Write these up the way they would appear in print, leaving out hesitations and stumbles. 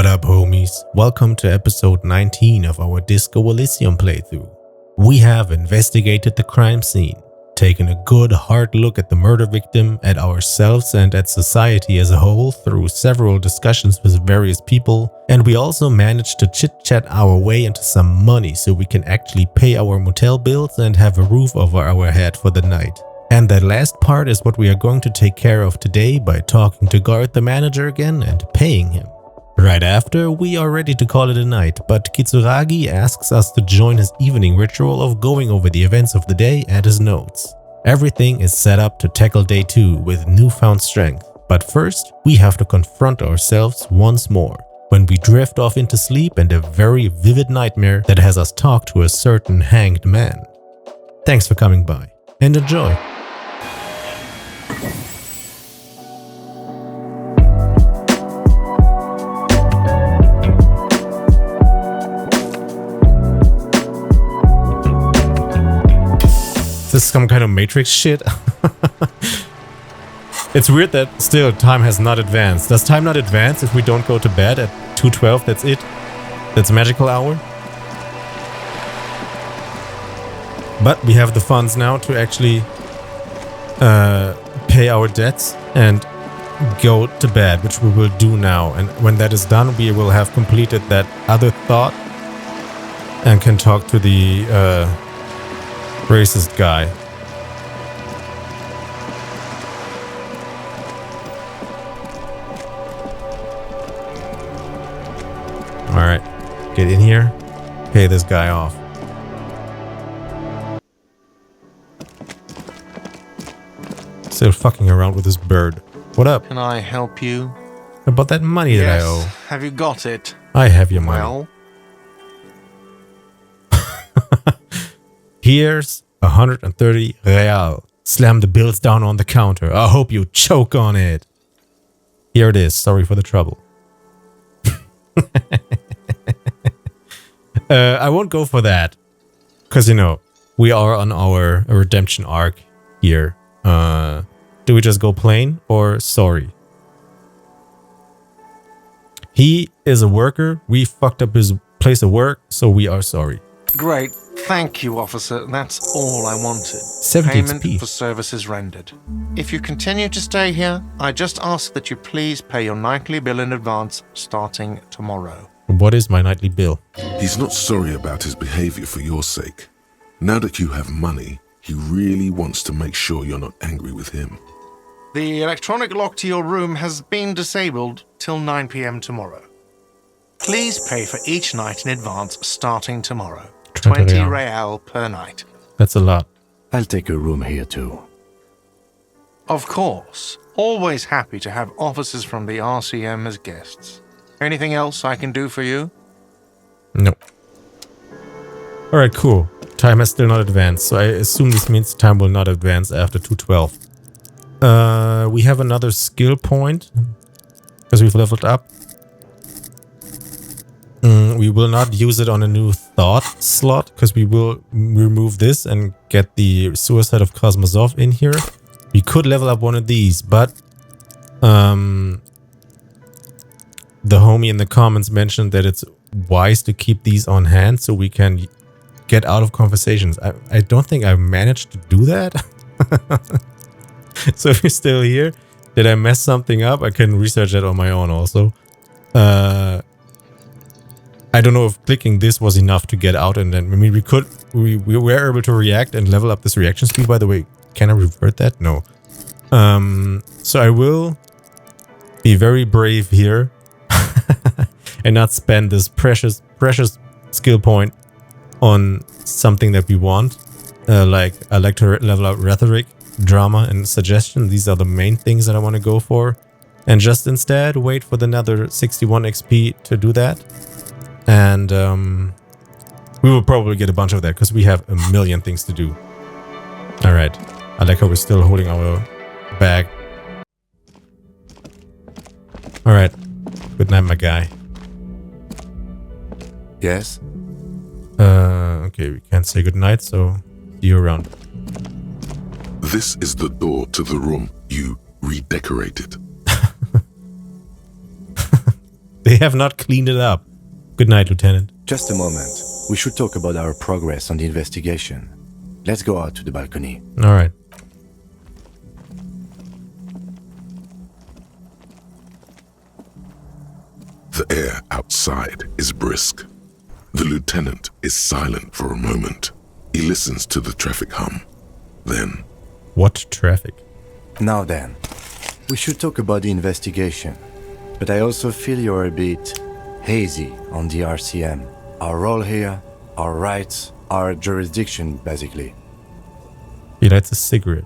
What up, homies? Welcome to episode 19 of our Disco Elysium playthrough. We have investigated the crime scene, taken a good hard look at the murder victim, at ourselves and at society as a whole through several discussions with various people, and we also managed to chit-chat our way into some money so we can actually pay our motel bills and have a roof over our head for the night. And that last part is what we are going to take care of today by talking to Garth the manager again and paying him. Right after, we are ready to call it a night, but Kitsuragi asks us to join his evening ritual of going over the events of the day and his notes. Everything is set up to tackle day 2 with newfound strength, but first, we have to confront ourselves once more when we drift off into sleep and a very vivid nightmare that has us talk to a certain hanged man. Thanks for coming by, and enjoy! This is some kind of Matrix shit. It's weird that still time has not advanced. Does time not advance if we don't go to bed at 2:12? That's it? That's magical hour? But we have the funds now to actually pay our debts and go to bed, which we will do now. And when that is done, we will have completed that other thought and can talk to the racist guy. Alright, get in here, pay this guy off. Still fucking around with this bird. What up? Can I help you? About that money that I owe. Have you got it? I have your money. Well, Here's 130 real. Slam the bills down on the counter. I hope you choke on it. Here it is. Sorry for the trouble. I won't go for that. Because, you know, we are on our redemption arc here. Do we just go plain or sorry? He is a worker. We fucked up his place of work, so we are sorry. great. Thank you, officer. That's all I wanted. 70 Payment XP. for services rendered. If you continue to stay here, I just ask that you please pay your nightly bill in advance starting tomorrow. What is my nightly bill? He's not sorry about his behavior for your sake. Now that you have money, he really wants to make sure you're not angry with him. The electronic lock to your room has been disabled till 9 p.m. tomorrow. Please pay for each night in advance starting tomorrow. 20 real per night. That's a lot. I'll take a room here too. Of course. Always happy to have officers from the RCM as guests. Anything else I can do for you? No. Alright, cool. Time has still not advanced, so I assume this means time will not advance after 2:12. We have another skill point because we've leveled up. We will not use it on a new thought slot because we will remove this and get the Suicide of Kosmosov in here. We could level up one of these, but the homie in the comments mentioned that it's wise to keep these on hand so we can get out of conversations. I don't think I managed to do that. So if you're still here, did I mess something up? I can research that on my own also. I don't know if clicking this was enough to get out, and then I mean we were able to react and level up this reaction speed. By the way, can I revert that? No. So I will be very brave here and not spend this precious skill point on something that we want. Like I like to level up rhetoric, drama, and suggestion. These are the main things that I want to go for, and just instead wait for the another 61 XP to do that. And we will probably get a bunch of that because we have a million things to do. Alright. I like how we're still holding our bag. Alright. Good night, my guy. Yes? Okay, we can't say good night, so see you around. This is the door to the room you redecorated. They have not cleaned it up. Good night, Lieutenant. Just a moment. We should talk about our progress on the investigation. Let's go out to the balcony. All right. The air outside is brisk. The lieutenant is silent for a moment. He listens to the traffic hum. Then, What traffic? Now then, we should talk about the investigation. But I also feel you're a bit hazy on the RCM. Our role here, our rights, our jurisdiction, basically. He lights a cigarette.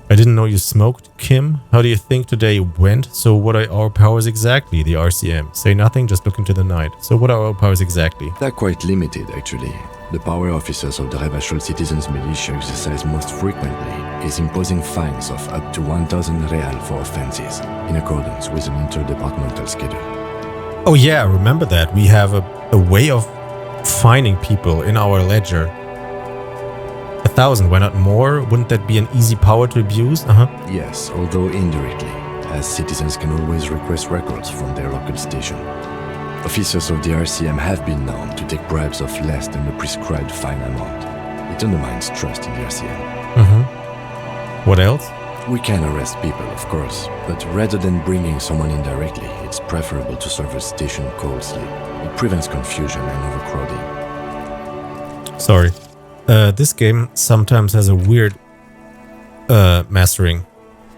I didn't know you smoked, Kim. How do you think today went? So what are our powers exactly, the RCM? Say nothing, just look into the night. So what are our powers exactly? They're quite limited, actually. The power officers of the Revachol Citizens Militia exercise most frequently is imposing fines of up to 1,000 real for offenses, in accordance with an interdepartmental schedule. Oh yeah, remember that. We have a way of fining people in our ledger. 1,000, why not more? Wouldn't that be an easy power to abuse? Yes, although indirectly, as citizens can always request records from their local station. Officers of the RCM have been known to take bribes of less than the prescribed fine amount. It undermines trust in the RCM. What else? We can arrest people, of course, but rather than bringing someone in directly, it's preferable to serve a station cold sleep. It prevents confusion and overcrowding. Sorry. This game sometimes has a weird mastering.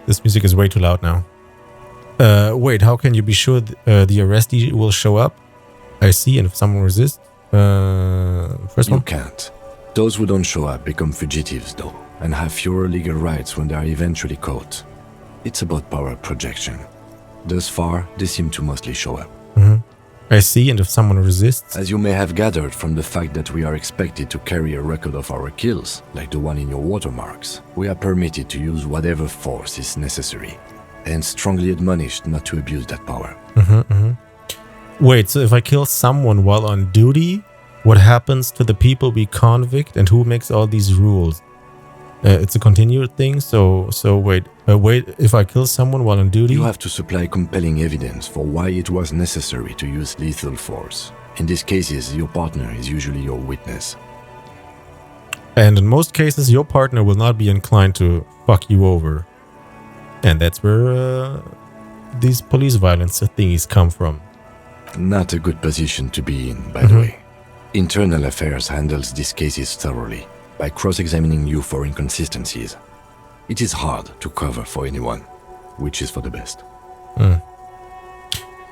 This music is way too loud now. Wait, how can you be sure the arrestee will show up? I see, and if someone resists... first You one? can't. Those who don't show up become fugitives, though, and have fewer legal rights when they are eventually caught. It's about power projection. Thus far, they seem to mostly show up. I see, and if someone resists... As you may have gathered from the fact that we are expected to carry a record of our kills, like the one in your watermarks, we are permitted to use whatever force is necessary, and strongly admonished not to abuse that power. Wait, so if I kill someone while on duty, what happens to the people we convict, and who makes all these rules? It's a continued thing, so wait, if I kill someone while on duty... You have to supply compelling evidence for why it was necessary to use lethal force. In these cases, your partner is usually your witness. And in most cases, your partner will not be inclined to fuck you over. And that's where these police violence thingies come from. Not a good position to be in, by the way. Internal Affairs handles these cases thoroughly, by cross-examining you for inconsistencies. It is hard to cover for anyone, which is for the best.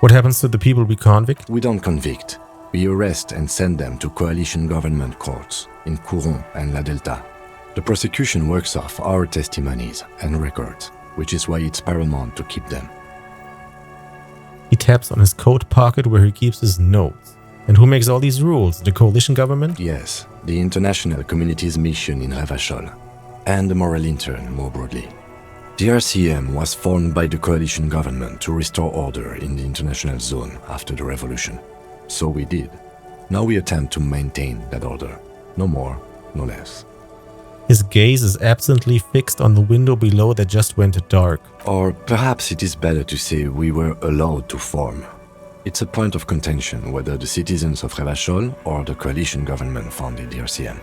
What happens to the people we convict? We don't convict. We arrest and send them to coalition government courts in Couron and La Delta. The prosecution works off our testimonies and records, which is why it's paramount to keep them. He taps on his coat pocket where he keeps his notes. And who makes all these rules? The coalition government? Yes, the international community's mission in Revachol, and the moral intern more broadly. The RCM was formed by the coalition government to restore order in the international zone after the revolution. So we did. Now we attempt to maintain that order. No more, no less. His gaze is absently fixed on the window below that just went dark. Or perhaps it is better to say we were allowed to form. It's a point of contention whether the citizens of Revachol or the coalition government founded the RCM.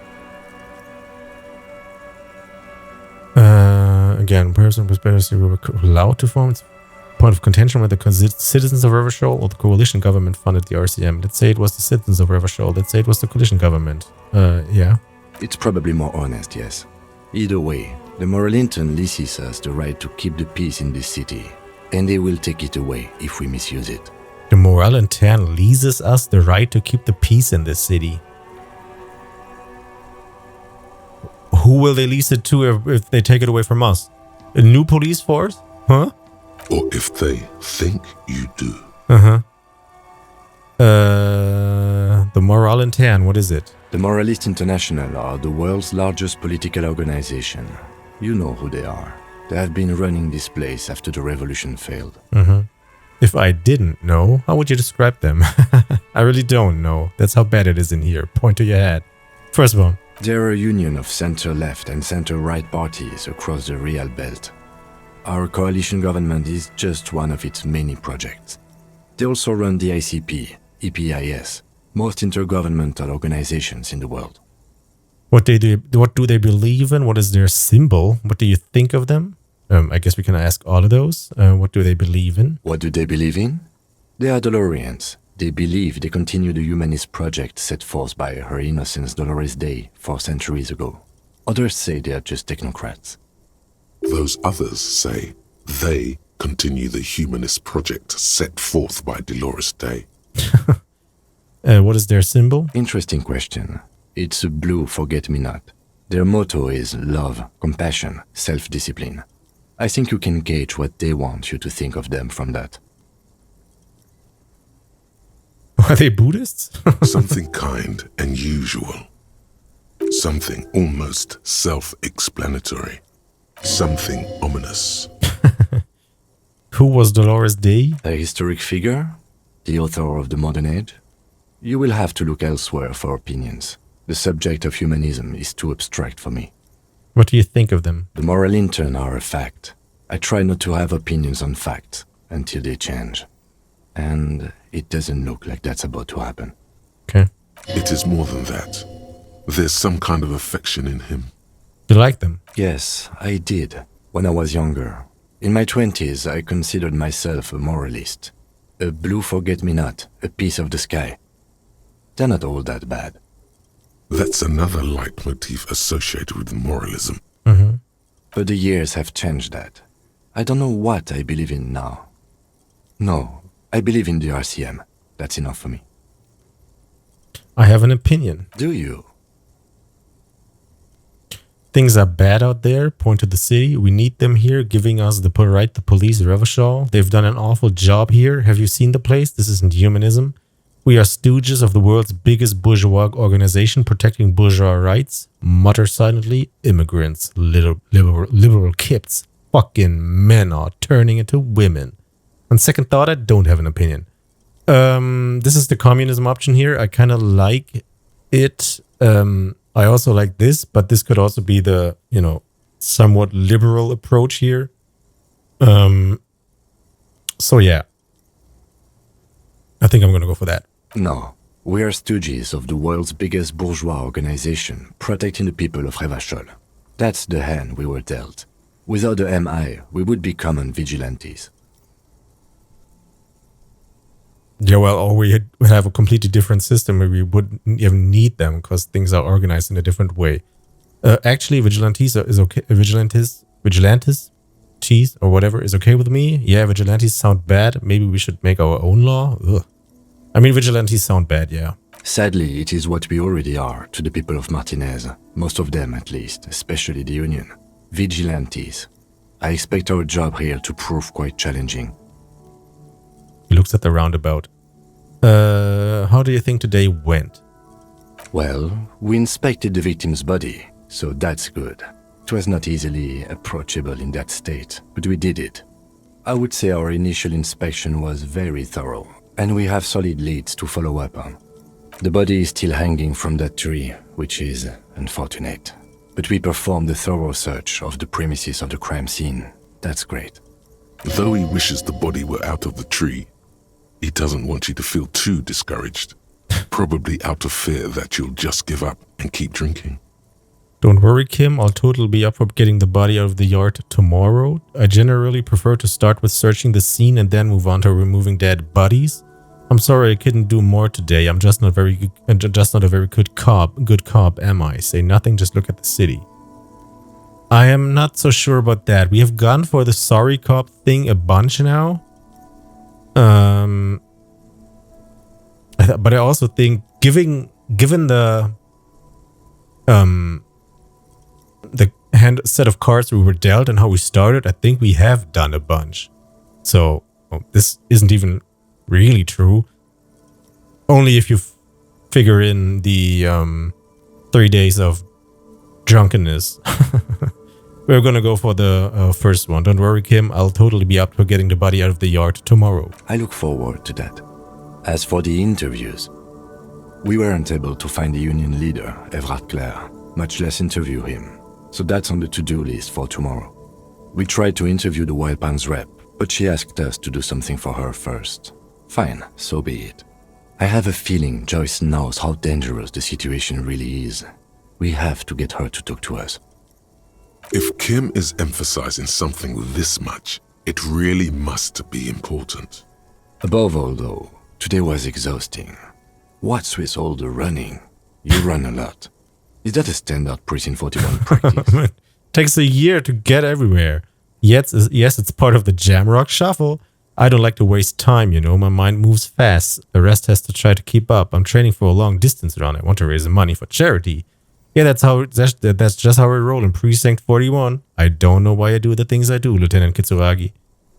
Again, person prosperity we were allowed to form. It's a point of contention whether the citizens of Revachol or the coalition government funded the RCM. Let's say it was the citizens of Revachol. Let's say it was the coalition government. Yeah. It's probably more honest, yes. Either way, the moral intern leases us the right to keep the peace in this city, and they will take it away if we misuse it. The morale intern leases us the right to keep the peace in this city. Who will they lease it to if they take it away from us? A new police force? Huh? or if they think you do. The Moral Intern, what is it? The Moralist International are the world's largest political organization. You know who they are. They have been running this place after the revolution failed. If I didn't know, how would you describe them? I really don't know. That's how bad it is in here. Point to your head. First one. They're a union of center-left and center-right parties across the Real Belt. Our coalition government is just one of its many projects. They also run the ICP, EPIS, most intergovernmental organizations in the world. What do they believe in? What is their symbol? What do you think of them? I guess we can ask all of those. What do they believe in? What do they believe in? They are Dolorians. They believe they continue the humanist project set forth by Her Innocence Dolores Day 4 centuries ago. Others say they are just technocrats. Those others say they continue the humanist project set forth by Dolores Day. What is their symbol? Interesting question. It's a blue forget-me-not. Their motto is love, compassion, self-discipline. I think you can gauge what they want you to think of them from that. Are they Buddhists? Something kind and usual. Something almost self-explanatory. Something ominous. Who was Dolores Day? A historic figure? The author of the modern age? You will have to look elsewhere for opinions. The subject of humanism is too abstract for me. What do you think of them? The moral intern are a fact. I try not to have opinions on facts until they change. And it doesn't look like that's about to happen. Okay. It is more than that. There's some kind of affection in him. You like them? Yes, I did, when I was younger. In my 20s, I considered myself a moralist. A blue forget-me-not, a piece of the sky. They're not all that bad. That's another leitmotif associated with moralism. Mm-hmm. But the years have changed that. I don't know what I believe in now. No, I believe in the RCM. That's enough for me. I have an opinion. Do you? Things are bad out there. Point to the city. We need them here, giving us the police Revachol. They've done an awful job here. Have you seen the place? This isn't humanism. We are stooges of the world's biggest bourgeois organization protecting bourgeois rights. Mutter silently, immigrants, liberal kids. Fucking men are turning into women. On second thought, I don't have an opinion. This is the communism option here. I kind of like it. I also like this, but this could also be the, somewhat liberal approach here. So yeah. I think I'm going to go for that. No. We are stooges of the world's biggest bourgeois organization, protecting the people of Revachol. That's the hand we were dealt. Without the MI, we would be common vigilantes. Yeah, well, or we would have a completely different system where we wouldn't even need them because things are organized in a different way. Actually, vigilantes is okay. Vigilantes, cheese or whatever is okay with me. Yeah, vigilantes sound bad. Maybe we should make our own law. Ugh. I mean, vigilantes sound bad, yeah. Sadly, it is what we already are to the people of Martinez. Most of them, at least, especially the Union. Vigilantes. I expect our job here to prove quite challenging. He looks at the roundabout. How do you think today went? Well, we inspected the victim's body, so that's good. It was not easily approachable in that state, but we did it. I would say our initial inspection was very thorough, and we have solid leads to follow up on. The body is still hanging from that tree, which is unfortunate. But we performed a thorough search of the premises of the crime scene. That's great. Though he wishes the body were out of the tree, he doesn't want you to feel too discouraged. Probably out of fear that you'll just give up and keep drinking. Don't worry, Kim. I'll totally be up for getting the body out of the yard tomorrow. I generally prefer to start with searching the scene and then move on to removing dead bodies. I'm sorry I couldn't do more today. I'm just not a very good cop, am I? Say nothing, just look at the city. I am not so sure about that. We have gone for the sorry cop thing a bunch now. But I also think given the set of cards we were dealt and how we started, I think we have done a bunch. So this isn't even really true. Only if you figure in the 3 days of drunkenness. We're gonna go for the first one. Don't worry, Kim. I'll totally be up for getting the body out of the yard tomorrow. I look forward to that. As for the interviews, we weren't able to find the union leader, Everard Clare, much less interview him. So that's on the to-do list for tomorrow. We tried to interview the Wild Palms rep, but she asked us to do something for her first. Fine, so be it. I have a feeling Joyce knows how dangerous the situation really is. We have to get her to talk to us. If Kim is emphasizing something this much, it really must be important. Above all, though, today was exhausting. What's with all the running? You run a lot. Is that a standard Precinct 41 practice? Takes a year to get everywhere. Yes, it's part of the Jamrock Shuffle. I don't like to waste time, you know. My mind moves fast. The rest has to try to keep up. I'm training for a long distance run. I want to raise money for charity. Yeah, that's just how I roll in Precinct 41. I don't know why I do the things I do, Lieutenant Kitsuragi.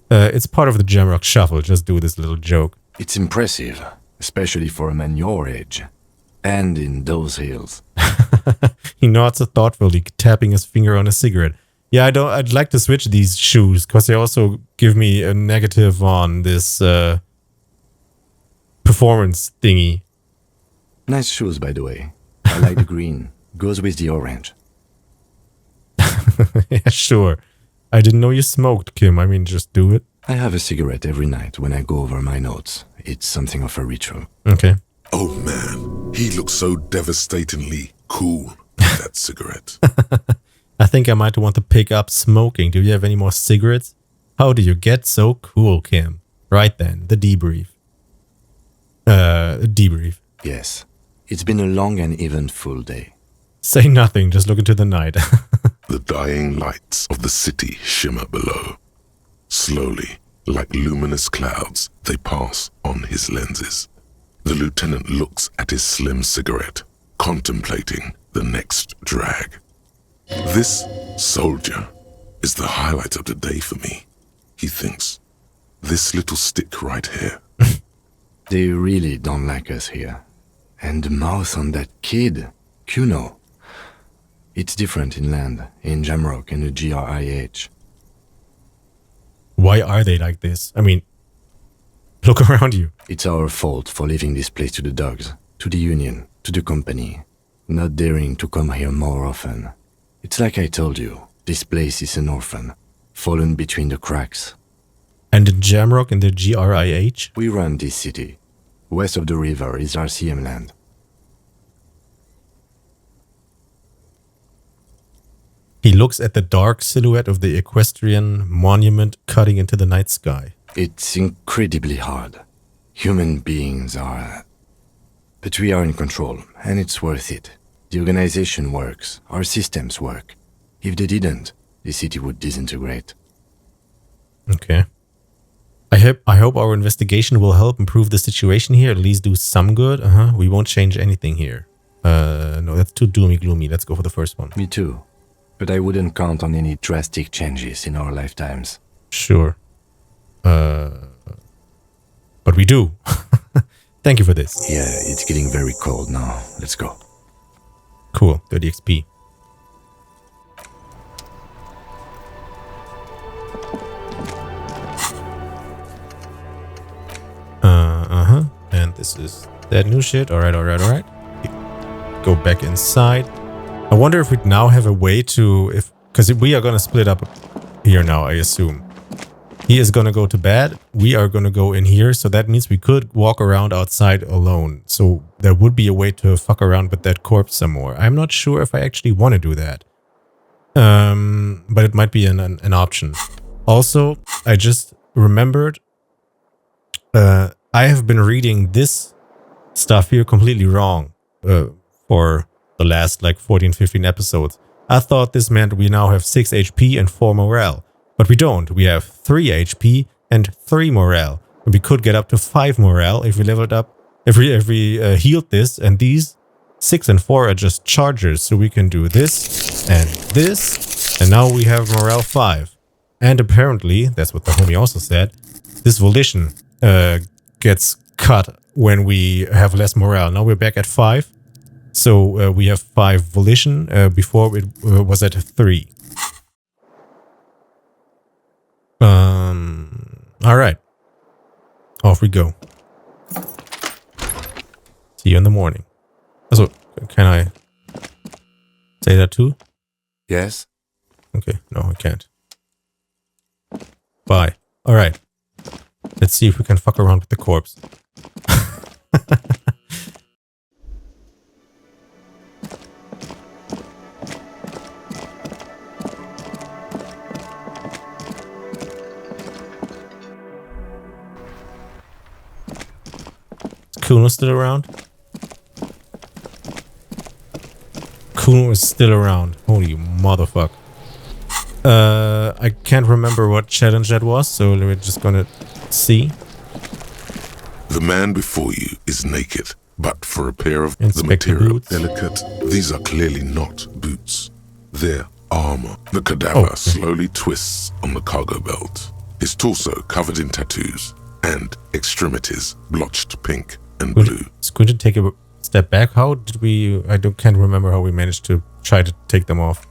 It's part of the Jamrock Shuffle. Just do this little joke. It's impressive, especially for a man your age. And in those heels. He nods thoughtfully, tapping his finger on a cigarette. Yeah, I'd like to switch these shoes, because they also give me a negative on this performance thingy. Nice shoes, by the way. I like the green. Goes with the orange. Yeah, sure. I didn't know you smoked, Kim. I mean, just do it. I have a cigarette every night when I go over my notes. It's something of a ritual. Okay. Oh man, he looks so devastatingly cool with that cigarette. I think I might want to pick up smoking. Do you have any more cigarettes? How do you get so cool, Kim? Right then, the debrief. Debrief. Yes. It's been a long and eventful day. Say nothing, just look into the night. The dying lights of the city shimmer below. Slowly, like luminous clouds, they pass on his lenses. The lieutenant looks at his slim cigarette, contemplating the next drag. This soldier is the highlight of the day for me, he thinks. This little stick right here. They really don't like us here. And the mouth on that kid, Kuno. It's different inland, in Jamrock and the GRIH. Why are they like this? I mean, look around you. It's our fault for leaving this place to the dogs, to the union, to the company, not daring to come here more often. It's like I told you, this place is an orphan, fallen between the cracks. And the Jamrock and the GRIH? We run this city. West of the river is RCM land. He looks at the dark silhouette of the equestrian monument cutting into the night sky. It's incredibly hard. Human beings are... But we are in control, and it's worth it. The organization works, our systems work. If they didn't, the city would disintegrate. Okay. I hope our investigation will help improve the situation here, at least do some good. We won't change anything here. No, that's too doomy gloomy. Let's go for the first one. Me too. But I wouldn't count on any drastic changes in our lifetimes. Sure. But we do. Thank you for this. Yeah, it's getting very cold now. Let's go. Cool. 30 XP. And this is that new shit. Alright. Go back inside. I wonder if we now have a way to... Because we are going to split up here now, I assume. He is going to go to bed. We are going to go in here. So that means we could walk around outside alone. So there would be a way to fuck around with that corpse some more. I'm not sure if I actually want to do that. But it might be an option. Also, I just remembered... I have been reading this stuff here completely wrong for the last like 14-15 episodes. I thought this meant we now have 6 HP and 4 morale. But we don't. We have 3 HP and 3 morale. And we could get up to 5 morale if we leveled up, if we healed this. And these 6 and 4 are just chargers. So we can do this and this. And now we have morale 5. And apparently, that's what the homie also said, this volition gets cut when we have less morale. Now we're back at 5. So we have 5 volition. Before it was at 3. Alright. Off we go. See you in the morning. Also, can I say that too? Yes? Okay, no, I can't. Bye. Alright. Let's see if we can fuck around with the corpse. Is Kuno still around? Kuno is still around. Holy motherfucker. I can't remember what challenge that was, so we're just gonna see. The man before you is naked, but for a pair of the Inspect the material boots. delicate, these are clearly not boots. They're armor. The cadaver slowly twists on the cargo belt, his torso covered in tattoos, and extremities blotched pink and blue. Is going to take a step back? How did we... can't remember how we managed to try to take them off.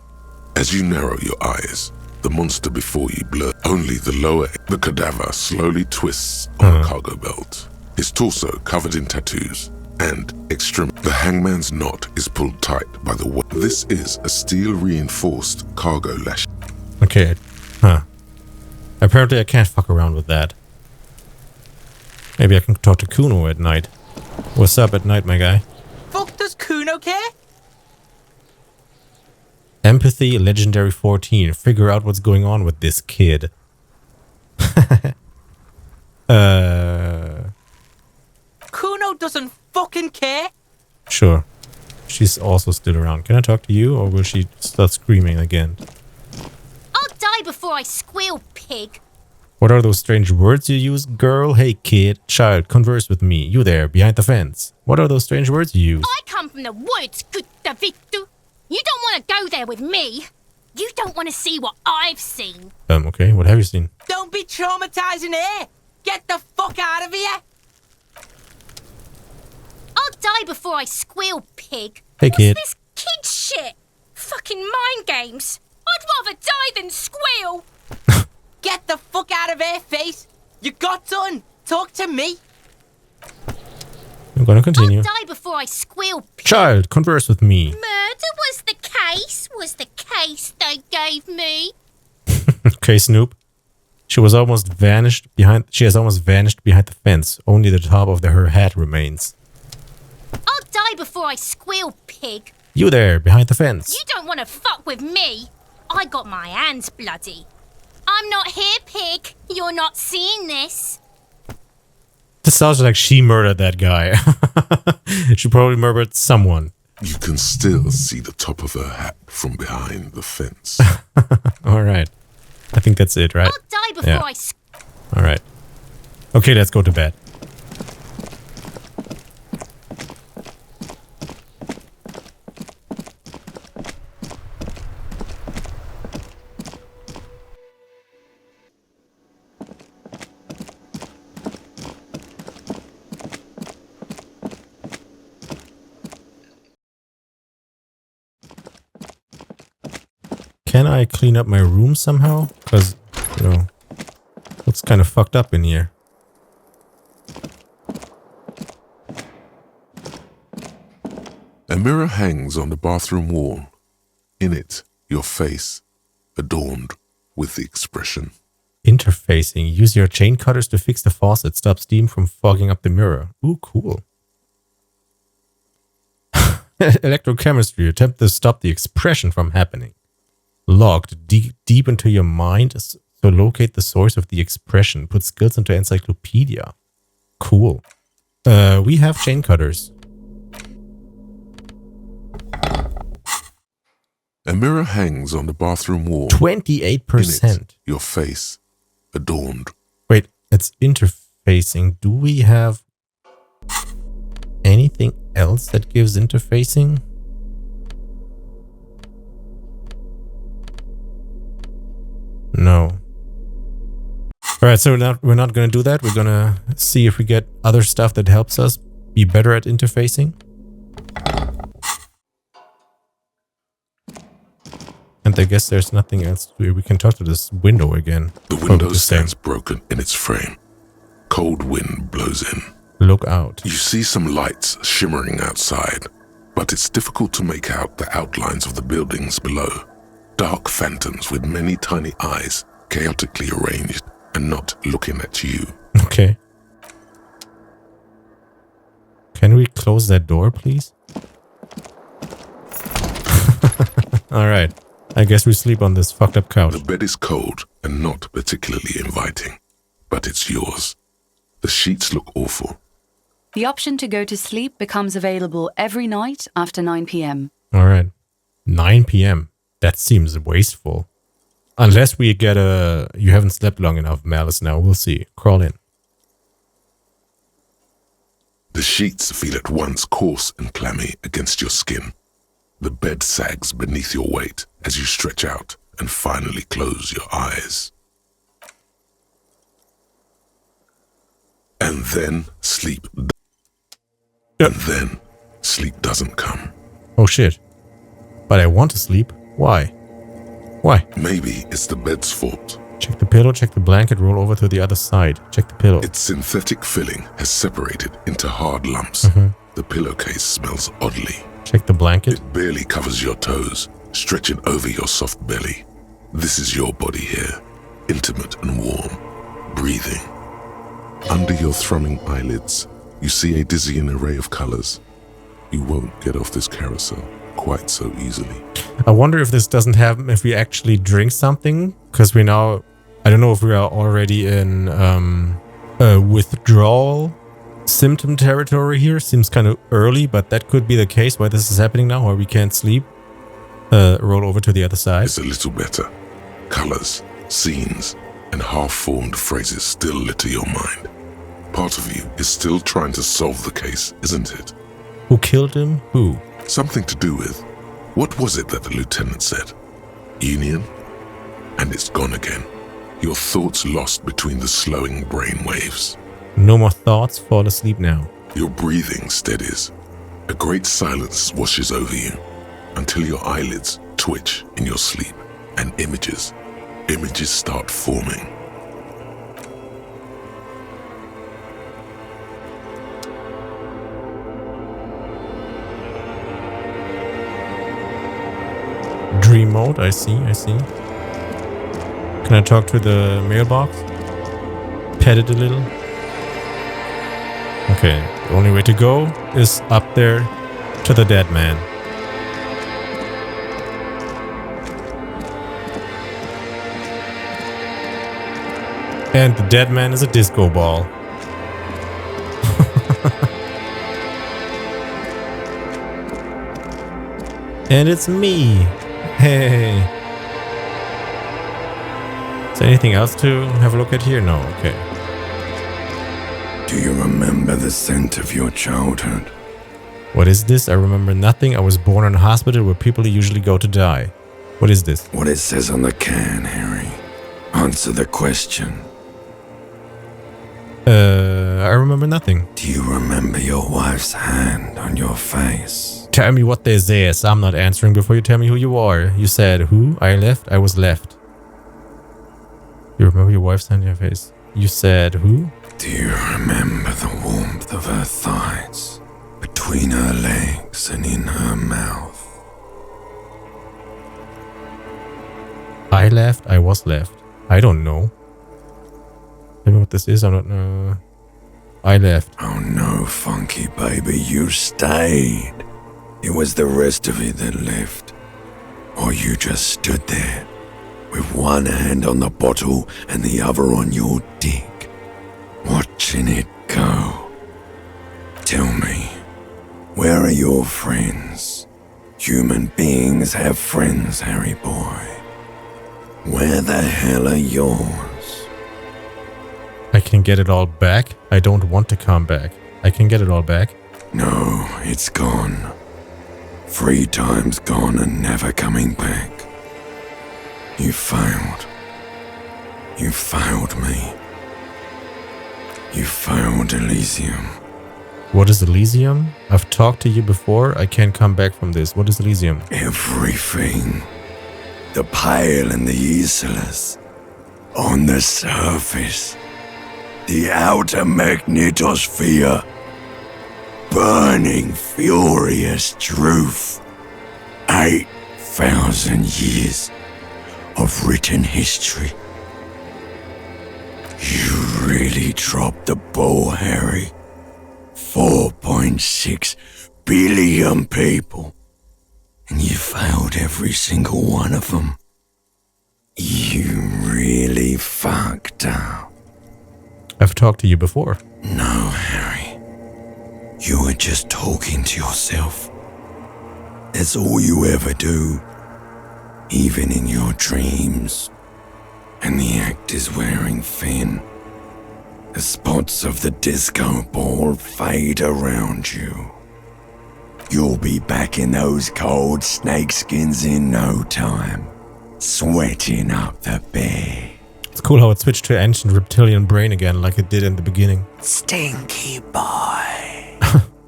As you narrow your eyes, the monster before you blurs. Only the lower... The cadaver slowly twists on the cargo belt, his torso covered in tattoos, and the hangman's knot is pulled tight by the... This is a steel-reinforced cargo lash. Okay. Huh. Apparently I can't fuck around with that. Maybe I can talk to Kuno at night. What's up at night, my guy? Fuck does Kuno care? Empathy, legendary 14. Figure out what's going on with this kid. Kuno doesn't fucking care. Sure. She's also still around. Can I talk to you, or will she start screaming again? I'll die before I squeal, pig. What are those strange words you use, girl? Hey, kid, child, converse with me. You there, behind the fence. What are those strange words you use? I come from the woods, good Davidu. You don't want to go there with me. You don't want to see what I've seen. Okay, what have you seen? Don't be traumatizing here. Get the fuck out of here. I'll die before I squeal, pig. Hey, kid. What's this kid shit? Fucking mind games. I'd rather die than squeal. Get the fuck out of here, face. You got done. Talk to me. I'm gonna continue. I'll die before I squeal, pig. Child, converse with me. Murder was the case they gave me. Okay, Snoop. She has almost vanished behind the fence. Only the top of her hat remains. I'll die before I squeal, pig. You there, behind the fence. You don't want to fuck with me. I got my hands bloody. I'm not here, pig. You're not seeing this. This sounds like she murdered that guy. She probably murdered someone. You can still see the top of her hat from behind the fence. Alright. I think that's it, right? I'll die before I Alright. Okay, let's go to bed. Can I clean up my room somehow? Because, you know, looks kind of fucked up in here. A mirror hangs on the bathroom wall. In it, your face, adorned with the expression. Interfacing. Use your chain cutters to fix the faucet. Stop steam from fogging up the mirror. Ooh, cool. Electrochemistry. Attempt to stop the expression from happening. Logged deep into your mind. So locate the source of the expression. Put skills into encyclopedia. Cool. We have chain cutters. A mirror hangs on the bathroom wall. 28%. In it, your face, adorned. Wait, it's interfacing. Do we have anything else that gives interfacing? No. Alright, so we're not going to do that. We're going to see if we get other stuff that helps us be better at interfacing. And I guess there's nothing else. We can talk to this window again. The window stands broken in its frame. Cold wind blows in. Look out. You see some lights shimmering outside, but it's difficult to make out the outlines of the buildings below. Dark phantoms with many tiny eyes, chaotically arranged and not looking at you. Okay. Can we close that door, please? Alright. I guess we sleep on this fucked up couch. The bed is cold and not particularly inviting, but it's yours. The sheets look awful. The option to go to sleep becomes available every night after 9 p.m. Alright. 9 p.m. That seems wasteful. Unless we get a... You haven't slept long enough, Malice now. We'll see. Crawl in. The sheets feel at once coarse and clammy against your skin. The bed sags beneath your weight as you stretch out and finally close your eyes. And then sleep. And then sleep doesn't come. Oh shit. But I want to sleep. Why? Why? Maybe it's the bed's fault. Check the pillow, check the blanket, roll over to the other side. Check the pillow. Its synthetic filling has separated into hard lumps. The pillowcase smells oddly. Check the blanket. It barely covers your toes, stretching over your soft belly. This is your body here, intimate and warm, breathing. Under your thrumming eyelids, you see a dizzying array of colors. You won't get off this carousel quite so easily. I wonder if this doesn't happen if we actually drink something, because we now... I don't know if we are already in withdrawal symptom territory here. Seems kind of early, but that could be the case why this is happening now, why we can't sleep. Roll over to the other side. It's a little better. Colors, scenes, and half-formed phrases still litter your mind. Part of you is still trying to solve the case, isn't it? Who killed him? Who? Something to do with... What was it that the lieutenant said? Union? And it's gone again. Your thoughts lost between the slowing brain waves. No more thoughts, fall asleep now. Your breathing steadies. A great silence washes over you until your eyelids twitch in your sleep and images start forming. Dream mode, I see. Can I talk to the mailbox? Pet it a little? Okay, the only way to go is up there to the dead man. And the dead man is a disco ball. And it's me. Hey. Is there anything else to have a look at here? No, okay. Do you remember the scent of your childhood? What is this? I remember nothing. I was born in a hospital where people usually go to die. What is this? What it says on the can, Harry. Answer the question. I remember nothing. Do you remember your wife's hand on your face? Tell me what this is. I'm not answering before you tell me who you are. You said who? I left? I was left. You remember your wife's hand on your face? You said who? Do you remember the warmth of her thighs between her legs and in her mouth? I left? I was left. I don't know. Tell me what this is. I don't know. I left. Oh no, funky baby, you stayed. It was the rest of it that left. Or you just stood there with one hand on the bottle and the other on your dick, watching it go. Tell me, where are your friends? Human beings have friends, Harry boy. Where the hell are yours? I can get it all back. I don't want to come back. I can get it all back. No, it's gone. 3 times gone and never coming back. You failed. You failed me. You failed Elysium. What is Elysium? I've talked to you before. I can't come back from this. What is Elysium? Everything. The pale and the useless. On the surface. The outer magnetosphere. Burning, furious truth. 8,000 years of written history. You really dropped the ball, Harry. 4.6 billion people. And you failed every single one of them. You really fucked up. I've talked to you before. No, Harry. You were just talking to yourself. That's all you ever do. Even in your dreams. And the act is wearing thin. The spots of the disco ball fade around you. You'll be back in those cold snakeskins in no time, sweating up the bed. It's cool how it switched to ancient reptilian brain again like it did in the beginning. Stinky boy.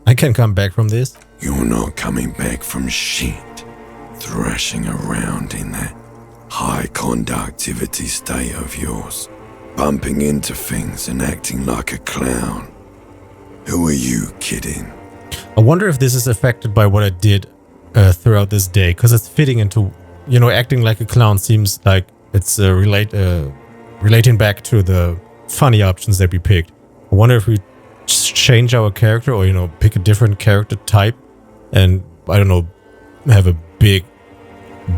I can't come back from this. You're not coming back from shit, thrashing around in that high conductivity state of yours, bumping into things and acting like a clown. Who are you kidding? I wonder if this is affected by what I did throughout this day, because it's fitting into, you know, acting like a clown seems like it's relating back to the funny options that we picked. I wonder if we change our character or, you know, pick a different character type and, I don't know, have a big,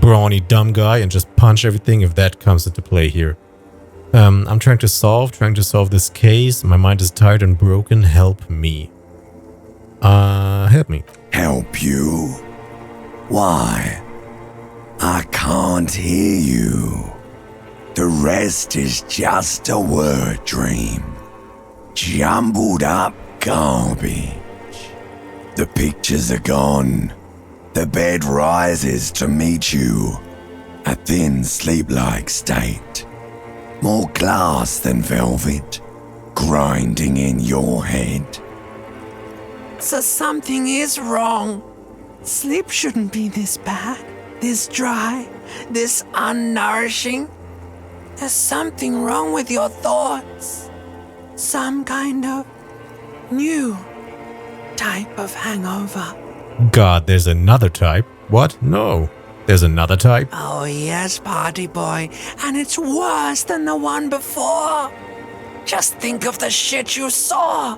brawny, dumb guy and just punch everything if that comes into play here. I'm trying to solve this case. My mind is tired and broken. Help me. Help me. Help you? Why? I can't hear you. The rest is just a word dream. Jumbled up garbage. The pictures are gone. The bed rises to meet you. A thin sleep-like state. More glass than velvet. Grinding in your head. So something is wrong. Sleep shouldn't be this bad, this dry, this unnourishing. There's something wrong with your thoughts. Some kind of new type of hangover. God, there's another type. What? No. There's another type? Oh yes, party boy. And it's worse than the one before. Just think of the shit you saw.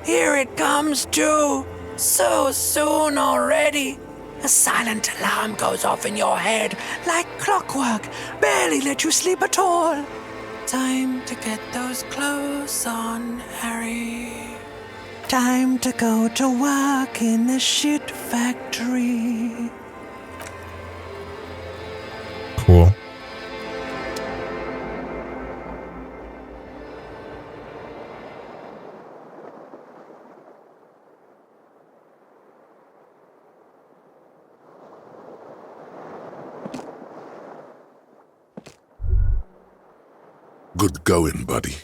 Here it comes too. So soon already. A silent alarm goes off in your head like clockwork. Barely let you sleep at all. Time to get those clothes on, Harry. Time to go to work in the shit factory. Cool. Good going, buddy.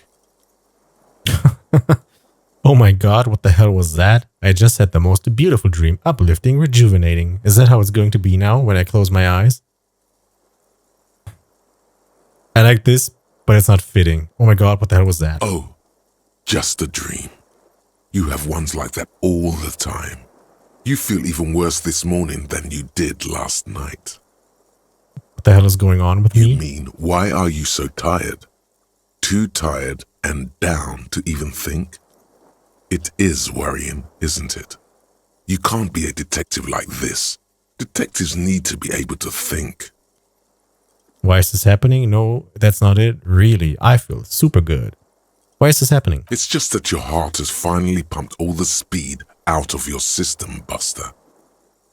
Oh my god, what the hell was that? I just had the most beautiful dream. Uplifting, rejuvenating. Is that how it's going to be now when I close my eyes? I like this, but it's not fitting. Oh my god, what the hell was that? Oh, just a dream. You have ones like that all the time. You feel even worse this morning than you did last night. What the hell is going on with me? You mean, why are you so tired? Too tired and down to even think? It is worrying, isn't it? You can't be a detective like this. Detectives need to be able to think. Why is this happening? No, that's not it. Really, I feel super good. Why is this happening? It's just that your heart has finally pumped all the speed out of your system, Buster.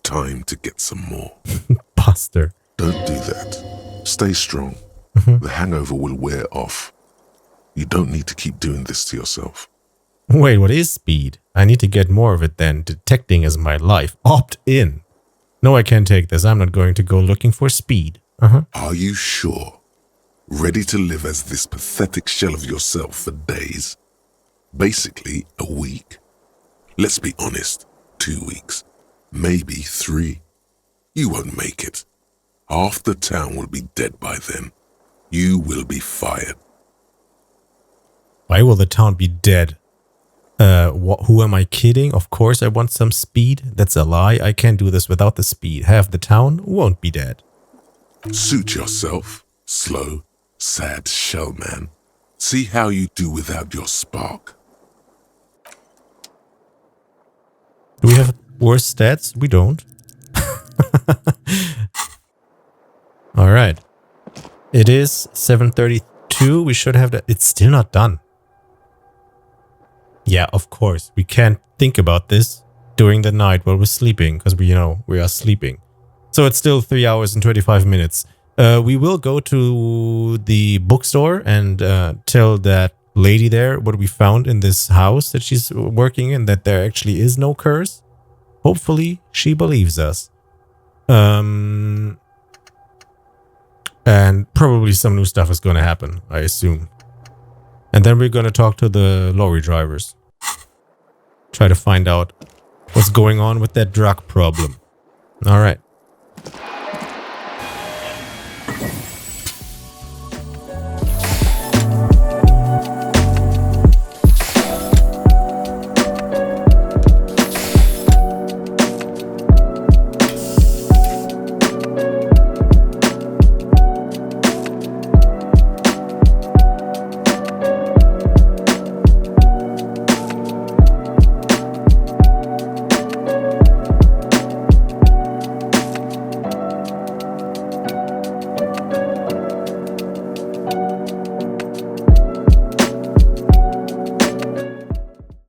Time to get some more. Buster. Don't do that. Stay strong. The hangover will wear off. You don't need to keep doing this to yourself. Wait, what is speed? I need to get more of it then. Detecting is my life. Opt in. No, I can't take this. I'm not going to go looking for speed. Are you sure? Ready to live as this pathetic shell of yourself for days? Basically, a week? Let's be honest, 2 weeks. Maybe 3. You won't make it. Half the town will be dead by then. You will be fired. Why will the town be dead? Who am I kidding? Of course I want some speed. That's a lie. I can't do this without the speed. Half the town won't be dead. Suit yourself, slow, sad shell man. See how you do without your spark. Do we have worse stats? We don't. Alright. It is 7:32. We should have that. It's still not done. Yeah, of course. We can't think about this during the night while we're sleeping, because we are sleeping. So it's still 3 hours and 25 minutes. We will go to the bookstore and tell that lady there what we found in this house that she's working in, that there actually is no curse. Hopefully she believes us. And probably some new stuff is going to happen, I assume. And then we're going to talk to the lorry drivers. Try to find out what's going on with that drug problem. All right.